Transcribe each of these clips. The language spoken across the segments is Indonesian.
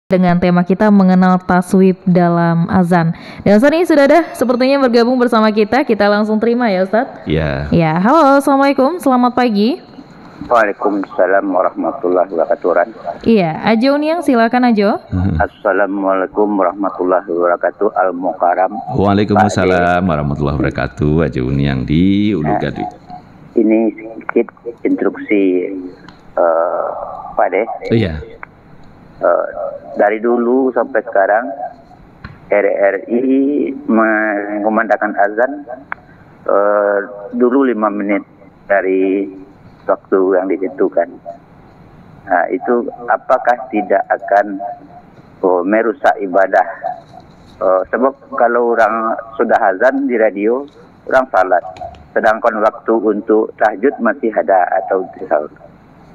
dengan tema kita mengenal taswib dalam azan. Dan saat ini sudah ada sepertinya bergabung bersama kita. Kita langsung terima ya Ustadz. Ya. Ya, halo, assalamualaikum, selamat pagi. Waalaikumsalam warahmatullahi wabarakatuh. Iya, Ajo Uniang, silakan Ajo. Assalamualaikum warahmatullahi wabarakatuh. Al-Mukarram. Waalaikumsalam warahmatullahi wabarakatuh. Ajo Uniang di Ulu Gadui. Ini sedikit instruksi Pak De. Iya. Dari dulu sampai sekarang RRI mengumandangkan azan dulu 5 menit dari waktu yang ditentukan. Nah, itu apakah tidak akan merusak ibadah? Sebab kalau orang sudah azan di radio, orang salat. Sedangkan waktu untuk tahajud masih ada atau sahur.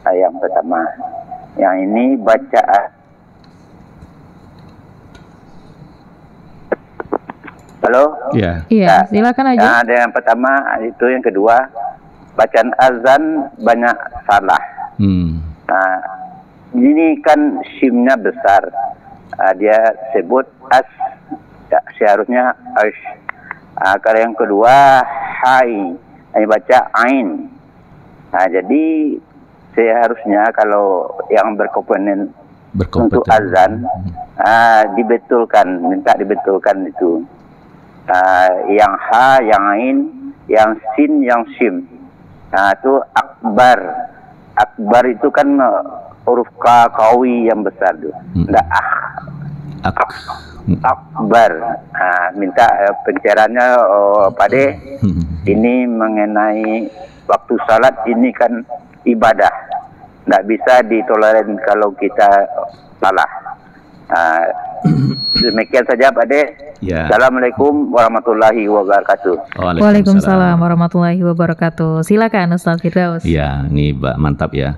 Yang pertama. Yang ini bacaan. Halo? Iya. Iya, silakan Ajo. Nah, yang pertama itu, yang kedua bacaan azan banyak salah. Nah, ini kan shimnya besar. Dia sebut as, ya, seharusnya as. Kalau yang kedua hai, ini baca ain. Nah, jadi seharusnya kalau yang berkompeten untuk azan minta dibetulkan itu. Yang ha, yang ain, yang sin, yang shim. Nah, itu akbar. Akbar itu kan huruf kawi yang besar tuh. Enggak akbar. Minta pencerahannya Pak De. Ini mengenai waktu salat, ini kan ibadah. Enggak bisa ditoleran kalau kita salah. Demikian saja Pak De. Ya. Assalamualaikum warahmatullahi wabarakatuh. Waalaikumsalam warahmatullahi wabarakatuh. Silakan Ustaz Firdaus. Ya, ini mantap ya.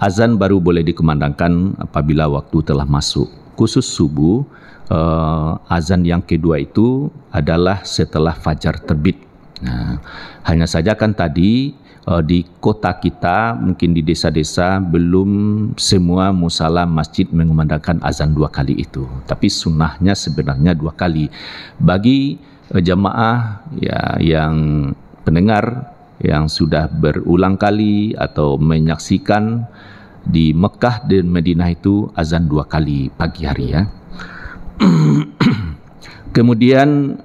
Azan baru boleh dikumandangkan apabila waktu telah masuk. Khusus subuh, azan yang kedua itu adalah setelah fajar terbit. Nah, hanya saja kan tadi di kota kita, mungkin di desa-desa belum semua musala masjid mengumandangkan azan 2 kali itu. Tapi sunnahnya sebenarnya 2 kali. Bagi jamaah ya, yang pendengar yang sudah berulang kali atau menyaksikan di Mekah dan Madinah itu azan 2 kali pagi hari ya. Kemudian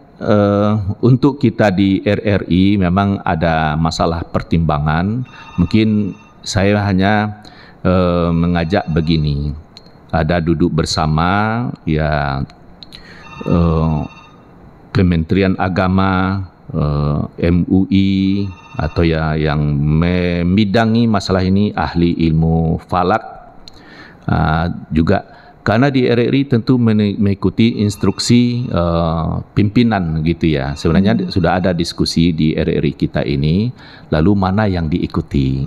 untuk kita di RRI memang ada masalah pertimbangan. Mungkin saya hanya mengajak begini, ada duduk bersama ya, Kementerian Agama, MUI, atau ya yang membidangi masalah ini, ahli ilmu falak juga. Karena di RRI tentu mengikuti instruksi pimpinan gitu ya. Sebenarnya sudah ada diskusi di RRI kita ini, lalu mana yang diikuti.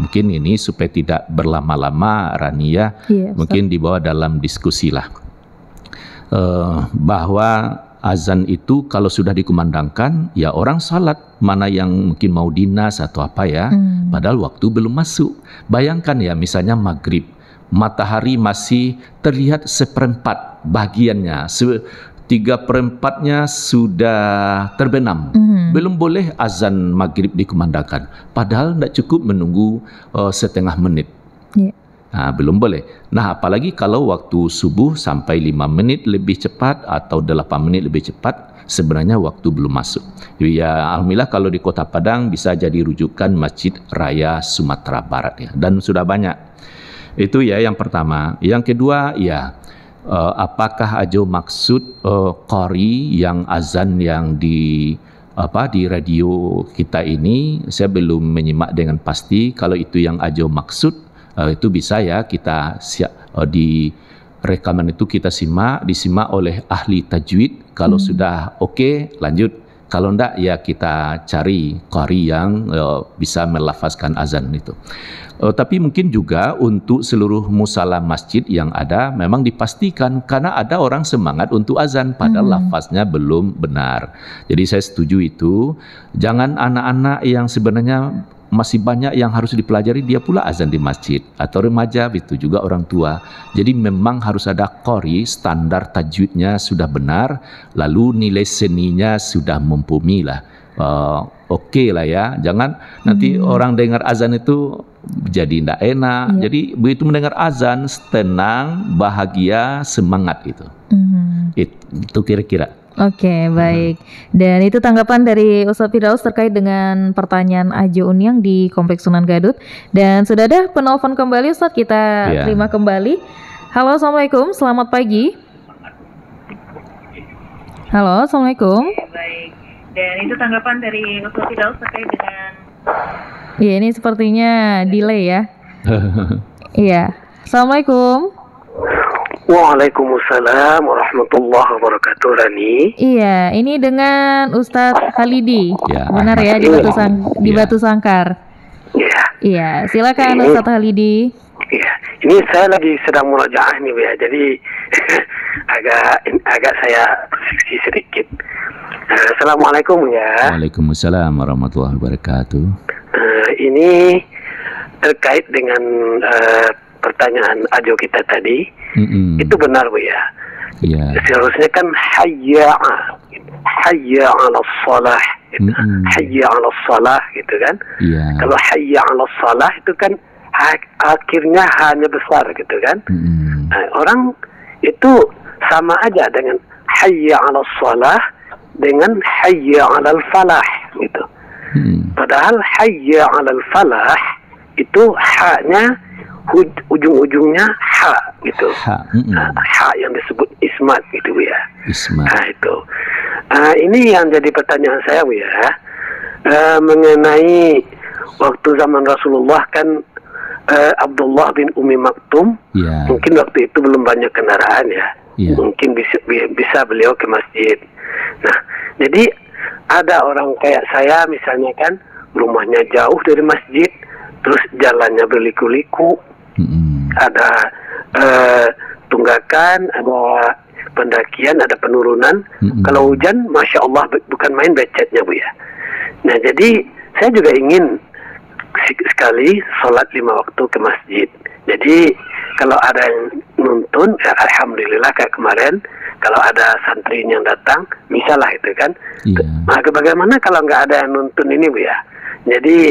Mungkin ini supaya tidak berlama-lama Rania, mungkin dibawa dalam diskusi lah. Bahwa azan itu kalau sudah dikumandangkan, ya orang salat, mana yang mungkin mau dinas atau apa ya, padahal waktu belum masuk. Bayangkan ya, misalnya maghrib, matahari masih terlihat 1/4 bagiannya, 3/4-nya sudah terbenam. Belum boleh azan maghrib dikumandangkan. Padahal tidak cukup menunggu setengah menit. Belum boleh. Nah, apalagi kalau waktu subuh sampai 5 menit lebih cepat atau 8 menit lebih cepat, sebenarnya waktu belum masuk. Ya, alhamdulillah kalau di Kota Padang bisa jadi rujukan Masjid Raya Sumatera Barat ya, dan sudah banyak. Itu ya yang pertama. Yang kedua ya, apakah Ajo maksud qari yang azan yang di radio kita ini? Saya belum menyimak dengan pasti. Kalau itu yang Ajo maksud, itu bisa ya kita di rekaman itu kita disimak oleh ahli tajwid. Kalau sudah oke, lanjut. Kalau enggak ya kita cari qari yang bisa melafazkan azan itu. Tapi mungkin juga untuk seluruh musala masjid yang ada memang dipastikan, karena ada orang semangat untuk azan padahal lafaznya belum benar. Jadi saya setuju itu. Jangan anak-anak yang sebenarnya masih banyak yang harus dipelajari, dia pula azan di masjid. Atau remaja, itu juga orang tua. Jadi memang harus ada qori, standar tajwidnya sudah benar, lalu nilai seninya sudah mumpuni lah. Oke lah ya, jangan nanti orang dengar azan itu jadi tidak enak. Jadi begitu mendengar azan, tenang, bahagia, semangat gitu. Itu kira-kira. Oke, baik. Dan itu tanggapan dari Ustadz Firdaus terkait dengan pertanyaan Ajo Unyang di Kompleks Sunan Gadut. Dan sudah ada penelpon kembali, Ustadz, kita terima kembali. Halo, Assalamualaikum, selamat pagi. Halo, Assalamualaikum. Baik. Dan itu tanggapan dari Ustadz Firdaus terkait dengan... Iya, ini sepertinya delay ya. Iya. Assalamualaikum. Waalaikumsalam warahmatullahi wabarakatuh, Rani. Iya, ini dengan Ustadz Khalidi. Ya. Benar ya, di Batu Sangkar. Iya. Iya, silakan Ustadz Khalidi. Iya, ini saya lagi sedang murojaah nih, Bu ya. Jadi agak saya refleksi sedikit. Assalamualaikum ya. Waalaikumsalam warahmatullahi wabarakatuh. Ini terkait dengan pertanyaan Ajo kita tadi. Itu benar, Bu ya. Iya. Seharusnya kan hayya 'ala shalah gitu. Hayya 'ala shalah gitu kan. Iya. Kalau hayya 'ala shalah itu kan akhirnya hanya besar gitu kan. Nah, orang itu sama aja dengan hayya 'ala shalah dengan hayya 'alal falah gitu. Padahal hayya 'alal falah itu haknya ujung-ujungnya ha gitu. Ha yang disebut ismat gitu, Bu ya. Ismat. Nah itu. Ini yang jadi pertanyaan saya, Bu ya. Mengenai waktu zaman Rasulullah kan Abdullah bin Umi Maktum, mungkin waktu itu belum banyak kendaraan ya. Mungkin bisa beliau ke masjid. Nah, jadi ada orang kayak saya misalnya kan, rumahnya jauh dari masjid, terus jalannya berliku-liku, ada tunggakan, ada pendakian, ada penurunan. Kalau hujan, Masya Allah, bukan main becetnya, Bu ya. Nah, jadi saya juga ingin sekali sholat 5 waktu ke masjid. Jadi kalau ada yang nuntun, ya alhamdulillah kayak kemarin. Kalau ada santri yang datang, bisa lah itu kan. Nah, bagaimana kalau nggak ada yang nuntun ini, Bu ya? Jadi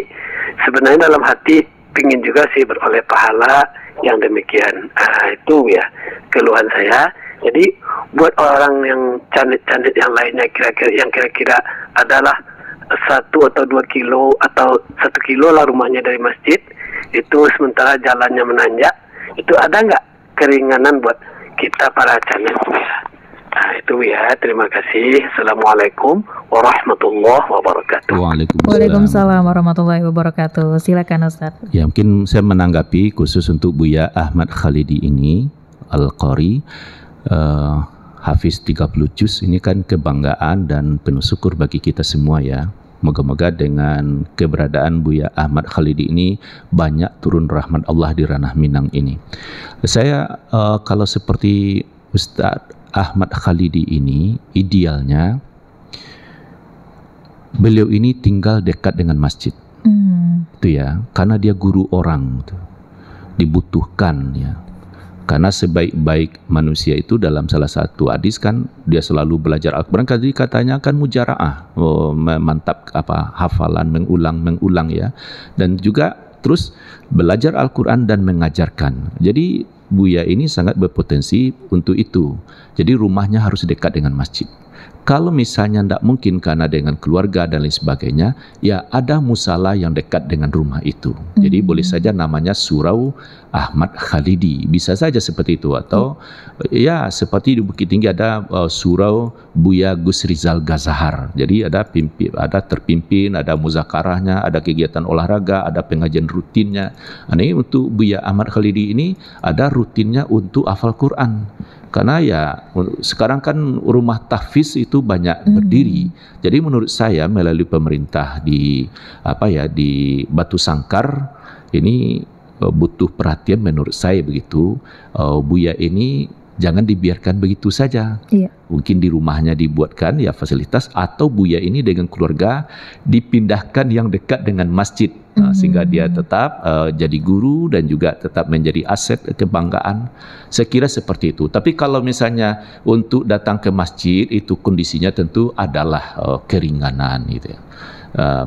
sebenarnya dalam hati pingin juga sih beroleh pahala yang demikian. Itu ya keluhan saya. Jadi buat orang yang candid-candid yang lainnya kira-kira adalah 1 atau 2 kilo atau 1 kilo lah rumahnya dari masjid, itu sementara jalannya menanjak, itu ada nggak keringanan buat kita para candid? Nah itu ya, terima kasih. Assalamualaikum warahmatullahi wabarakatuh. Waalaikumsalam warahmatullahi wabarakatuh. Silakan Ustaz. Ya, mungkin saya menanggapi khusus untuk Buya Ahmad Khalidi ini, Al-Qari, Hafiz 30 juz, ini kan kebanggaan dan penuh syukur bagi kita semua ya. Moga-moga dengan keberadaan Buya Ahmad Khalidi ini banyak turun rahmat Allah di ranah Minang ini. Saya kalau seperti Ustaz Ahmad Khalidi ini, idealnya beliau ini tinggal dekat dengan masjid. Itu ya, karena dia guru orang itu dibutuhkan ya. Karena sebaik-baik manusia itu dalam salah satu hadis kan dia selalu belajar Al-Quran. Jadi katanya kan mujaraah, mantap hafalan, mengulang ya. Dan juga terus belajar Al-Quran dan mengajarkan. Jadi Buya ini sangat berpotensi untuk itu. Jadi rumahnya harus dekat dengan masjid. Kalau misalnya tidak mungkin karena dengan keluarga dan lain sebagainya, ya ada musala yang dekat dengan rumah itu. Jadi boleh saja namanya Surau Ahmad Khalidi, bisa saja seperti itu. Atau ya seperti di Bukit Tinggi ada Surau Buya Gus Rizal Gazahar. Jadi ada terpimpin, ada muzakarahnya, ada kegiatan olahraga, ada pengajian rutinnya. Ini untuk Buya Ahmad Khalidi ini ada rutinnya untuk hafal Quran. Karena ya sekarang kan rumah tahfiz itu banyak berdiri. Jadi menurut saya melalui pemerintah di Batu Sangkar ini butuh perhatian menurut saya begitu. Buya ini jangan dibiarkan begitu saja. Iya. Mungkin di rumahnya dibuatkan ya fasilitas, atau Buya ini dengan keluarga dipindahkan yang dekat dengan masjid, sehingga dia tetap jadi guru dan juga tetap menjadi aset kebanggaan. Saya kira seperti itu. Tapi kalau misalnya untuk datang ke masjid itu kondisinya tentu adalah keringanan gitu ya.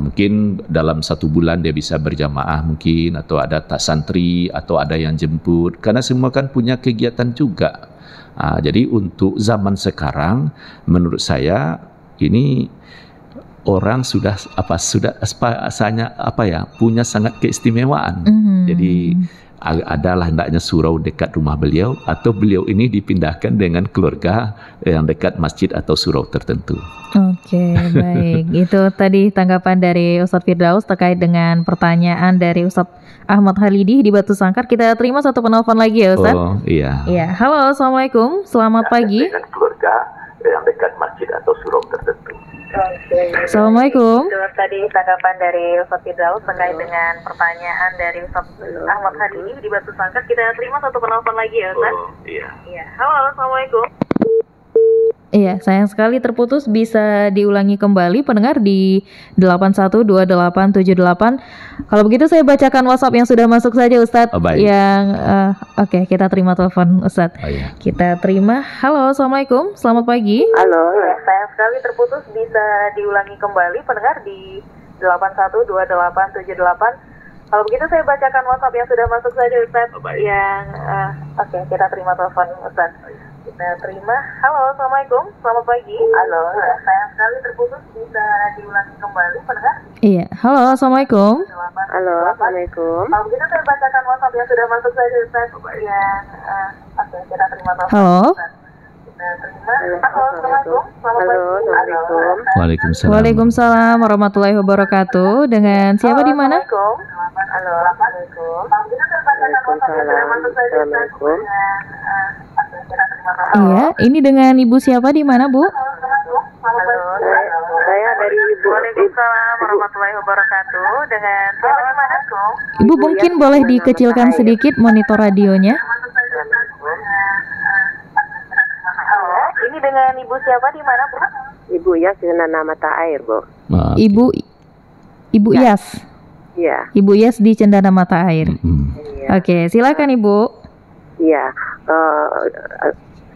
Mungkin dalam 1 bulan dia bisa berjamaah mungkin, atau ada tak santri, atau ada yang jemput, karena semua kan punya kegiatan juga. Jadi untuk zaman sekarang menurut saya ini orang sudah punya sangat keistimewaan. Jadi adalah hendaknya surau dekat rumah beliau, atau beliau ini dipindahkan dengan keluarga yang dekat masjid atau surau tertentu. Oke, baik. Itu tadi tanggapan dari Ustadz Firdaus terkait dengan pertanyaan dari Ustadz Ahmad Halidi di Batu Sangkar. Kita terima satu penelpon lagi ya Ustadz. Oh iya. Iya. Halo, assalamualaikum. Selamat pagi. Dengan keluarga yang dekat masjid atau surau tertentu. Assalamualaikum. Itu tadi tanggapan dari Ustadz Firdaus terkait dengan pertanyaan dari Ustadz Ahmad Halidi di Batu Sangkar. Kita terima satu penelpon lagi ya Ustadz. Oh iya. Iya. Halo, assalamualaikum. Iya, sayang sekali terputus. Bisa diulangi kembali pendengar di 812878. Kalau begitu saya bacakan WhatsApp yang sudah masuk saja Ustadz. Oh, baik. Yang oke, kita terima telepon Ustadz. Oh, iya. Kita terima. Halo, assalamualaikum. Selamat pagi. Halo, sayang sekali terputus. Bisa diulangi kembali pendengar di 812878. Kalau begitu saya bacakan WhatsApp yang sudah masuk saja Ustadz. Oh, baik. Yang oke, kita terima telepon Ustadz. Kita terima. Halo, assalamualaikum. Selamat pagi. Halo, sayang sekali terputus. Bisa diulangi kembali pendengar? Iya. Halo, assalamualaikum. Halo, assalamualaikum. Kalau begitu saya bacakan WhatsApp yang sudah masuk saja Ustadz. Yang oke, kita terima telepon. Halo. Kita terima. Halo, assalamualaikum. Selamat pagi. Assalamualaikum. Waalaikumsalam. Waalaikumsalam warahmatullahi wabarakatuh. Dengan siapa di mana? Halo, assalamualaikum. Kalau begitu saya bacakan WhatsApp yang sudah masuk saja Ustadz. Iya, ini dengan Ibu siapa di mana, Bu? Halo, saya dari Ibu. Waalaikumsalam warahmatullahi wabarakatuh. Dengan siapa di mana? Ibu mungkin boleh dikecilkan sedikit monitor radionya. Halo, ini dengan Ibu siapa di mana, Bu? Ibu Yas dengan Mata Air, Bu. Ibu Yas. Iya. Ibu Yas di Cendana Mata Air. Oke, silakan Ibu. Iya.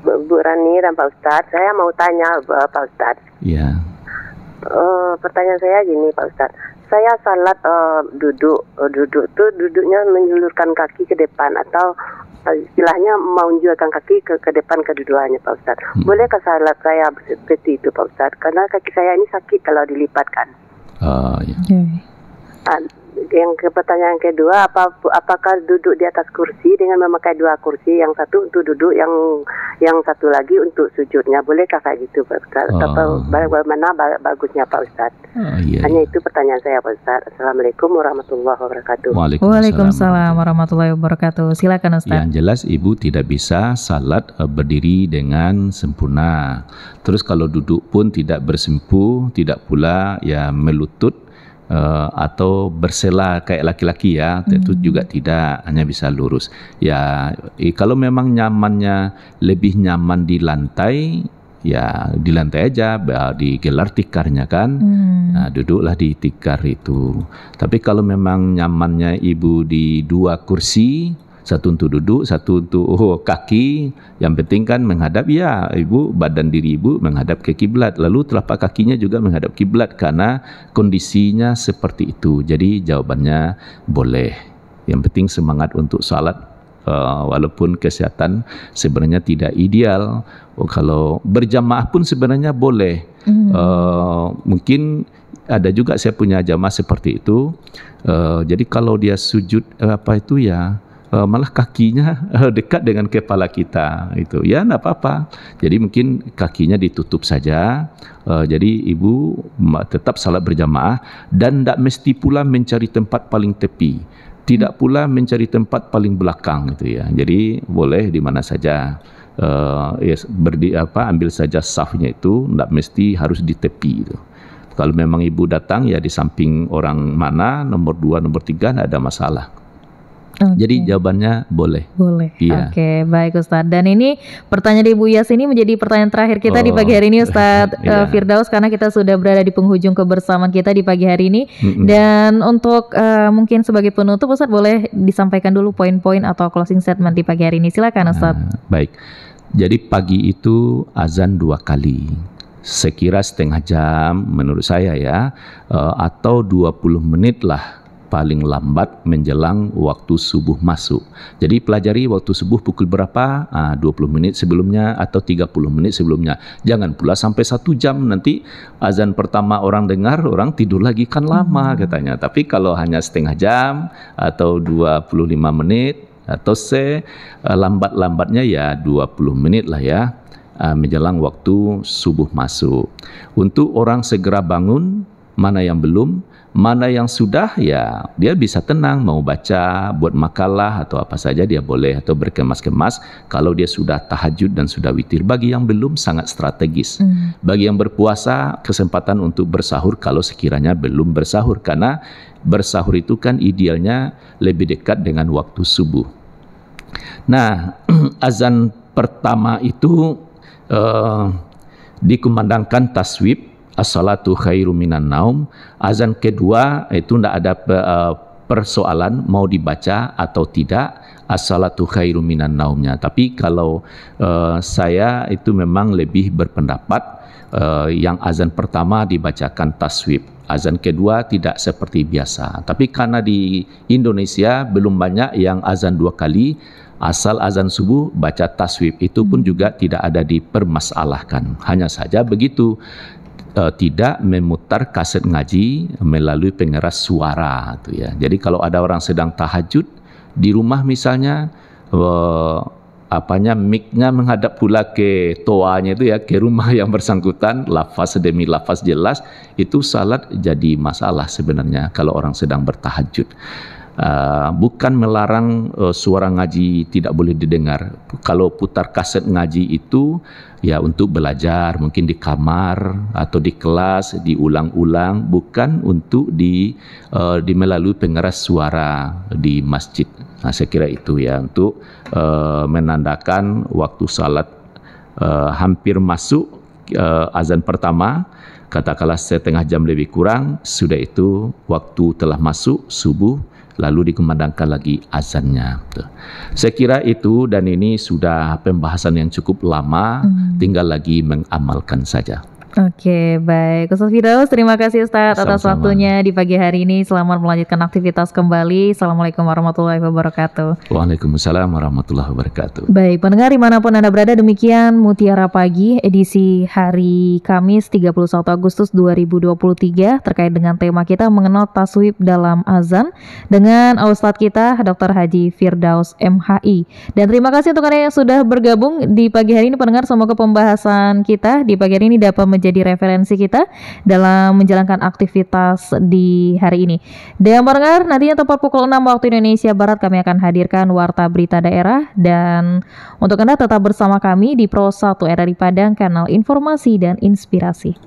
Bu Rani dan Pak Ustadz, saya mau tanya Pak Ustadz. Iya. Pertanyaan saya gini Pak Ustadz, saya salat duduk tuh duduknya menjulurkan kaki ke depan atau istilahnya menjulurkan kaki ke depan kedudukannya Pak Ustadz. Bolehkah salat saya seperti itu Pak Ustadz? Karena kaki saya ini sakit kalau dilipatkan. Iya. Yang pertanyaan kedua, apakah duduk di atas kursi dengan memakai 2 kursi, yang satu untuk duduk, yang satu lagi untuk sujudnya, bolehkah kayak gitu Pak Ustadz? Atau bagaimana bagusnya Pak Ustadz? Iya. Hanya itu pertanyaan saya Pak Ustadz. Assalamualaikum warahmatullahi wabarakatuh. Waalaikumsalam warahmatullahi wabarakatuh. Silakan Ustadz. Yang jelas Ibu tidak bisa salat berdiri dengan sempurna. Terus kalau duduk pun tidak bersempuh, tidak pula ya melutut atau bersela kayak laki-laki ya, itu juga tidak, hanya bisa lurus. Ya, kalau memang nyamannya lebih nyaman di lantai, ya di lantai aja, digelar tikarnya kan. Nah, duduklah di tikar itu. Tapi kalau memang nyamannya Ibu di 2 kursi, satu untuk duduk, satu untuk kaki, yang penting kan menghadap, ya Ibu, badan diri Ibu menghadap ke kiblat, lalu telapak kakinya juga menghadap kiblat karena kondisinya seperti itu. Jadi jawabannya boleh. Yang penting semangat untuk salat, walaupun kesehatan sebenarnya tidak ideal. Kalau berjamaah pun sebenarnya boleh. Mungkin ada juga saya punya jamaah seperti itu. Jadi kalau dia sujud malah kakinya dekat dengan kepala kita, itu ya enggak apa-apa. Jadi mungkin kakinya ditutup saja. Jadi Ibu tetap salat berjamaah dan tidak mesti pula mencari tempat paling tepi, tidak pula mencari tempat paling belakang, itu ya. Jadi boleh di mana saja. Ambil saja safnya itu, tidak mesti harus di tepi itu. Kalau memang Ibu datang ya di samping orang mana, nomor 2, nomor 3, tidak ada masalah. Jadi jawabannya boleh. Boleh. Iya. Oke, baik Ustadz. Dan ini pertanyaan Ibu Yas ini menjadi pertanyaan terakhir kita di pagi hari ini Ustadz Firdaus, karena kita sudah berada di penghujung kebersamaan kita di pagi hari ini. Dan untuk mungkin sebagai penutup Ustadz, boleh disampaikan dulu poin-poin atau closing statement di pagi hari ini. Silakan Ustadz. Baik. Jadi pagi itu azan 2 kali. Sekira setengah jam menurut saya ya, atau 20 menit lah paling lambat menjelang waktu subuh masuk. Jadi pelajari waktu subuh pukul berapa, 20 menit sebelumnya atau 30 menit sebelumnya. Jangan pula sampai 1 jam, nanti azan pertama orang dengar, orang tidur lagi, kan lama katanya. Tapi kalau hanya setengah jam atau 25 menit atau lambat-lambatnya ya 20 menit lah ya, menjelang waktu subuh masuk. Untuk orang segera bangun, mana yang belum, mana yang sudah, ya dia bisa tenang, mau baca, buat makalah atau apa saja dia boleh, atau berkemas-kemas kalau dia sudah tahajud dan sudah witir. Bagi yang belum sangat strategis. Bagi yang berpuasa, kesempatan untuk bersahur kalau sekiranya belum bersahur, karena bersahur itu kan idealnya lebih dekat dengan waktu subuh. Nah, azan pertama itu dikumandangkan taswib, as-salatu khairum minan naum. Azan kedua itu tidak ada persoalan mau dibaca atau tidak, as-salatu khairum minan naumnya. Tapi kalau saya itu memang lebih berpendapat yang azan pertama dibacakan taswib, azan kedua tidak seperti biasa. Tapi karena di Indonesia belum banyak yang azan 2 kali, asal azan subuh baca taswib, itu pun juga tidak ada dipermasalahkan. Hanya saja begitu, tidak memutar kaset ngaji melalui pengeras suara itu ya. Jadi kalau ada orang sedang tahajud di rumah misalnya, mic-nya menghadap pula ke toanya itu ya, ke rumah yang bersangkutan, lafaz demi lafaz jelas, itu salat jadi masalah sebenarnya kalau orang sedang bertahajud. Bukan melarang suara ngaji tidak boleh didengar. Kalau putar kaset ngaji itu ya untuk belajar, mungkin di kamar atau di kelas diulang-ulang, bukan untuk di melalui pengeras suara di masjid. Nah, saya kira itu ya, untuk menandakan waktu salat hampir masuk, azan pertama katakanlah setengah jam lebih kurang, sudah itu waktu telah masuk subuh, lalu dikumandangkan lagi azannya. Saya kira itu, dan ini sudah pembahasan yang cukup lama, tinggal lagi mengamalkan saja. Oke, baik. Ustadz Firdaus, terima kasih Ustadz atas waktunya di pagi hari ini. Selamat melanjutkan aktivitas kembali. Assalamualaikum warahmatullahi wabarakatuh. Waalaikumsalam warahmatullahi wabarakatuh. Baik, pendengar dimanapun Anda berada, demikian Mutiara Pagi edisi hari Kamis 31 Agustus 2023 terkait dengan tema kita mengenal taswib dalam azan dengan Ustadz kita Dr. Haji Firdaus MHI. Dan terima kasih untuk Anda yang sudah bergabung di pagi hari ini pendengar. Semoga pembahasan kita di pagi hari ini dapat menjadi referensi kita dalam menjalankan aktivitas di hari ini. Dan pendengar, nantinya tepat pukul 6 waktu Indonesia Barat kami akan hadirkan Warta Berita Daerah, dan untuk Anda tetap bersama kami di Pro 1 RRI Padang, kanal informasi dan inspirasi.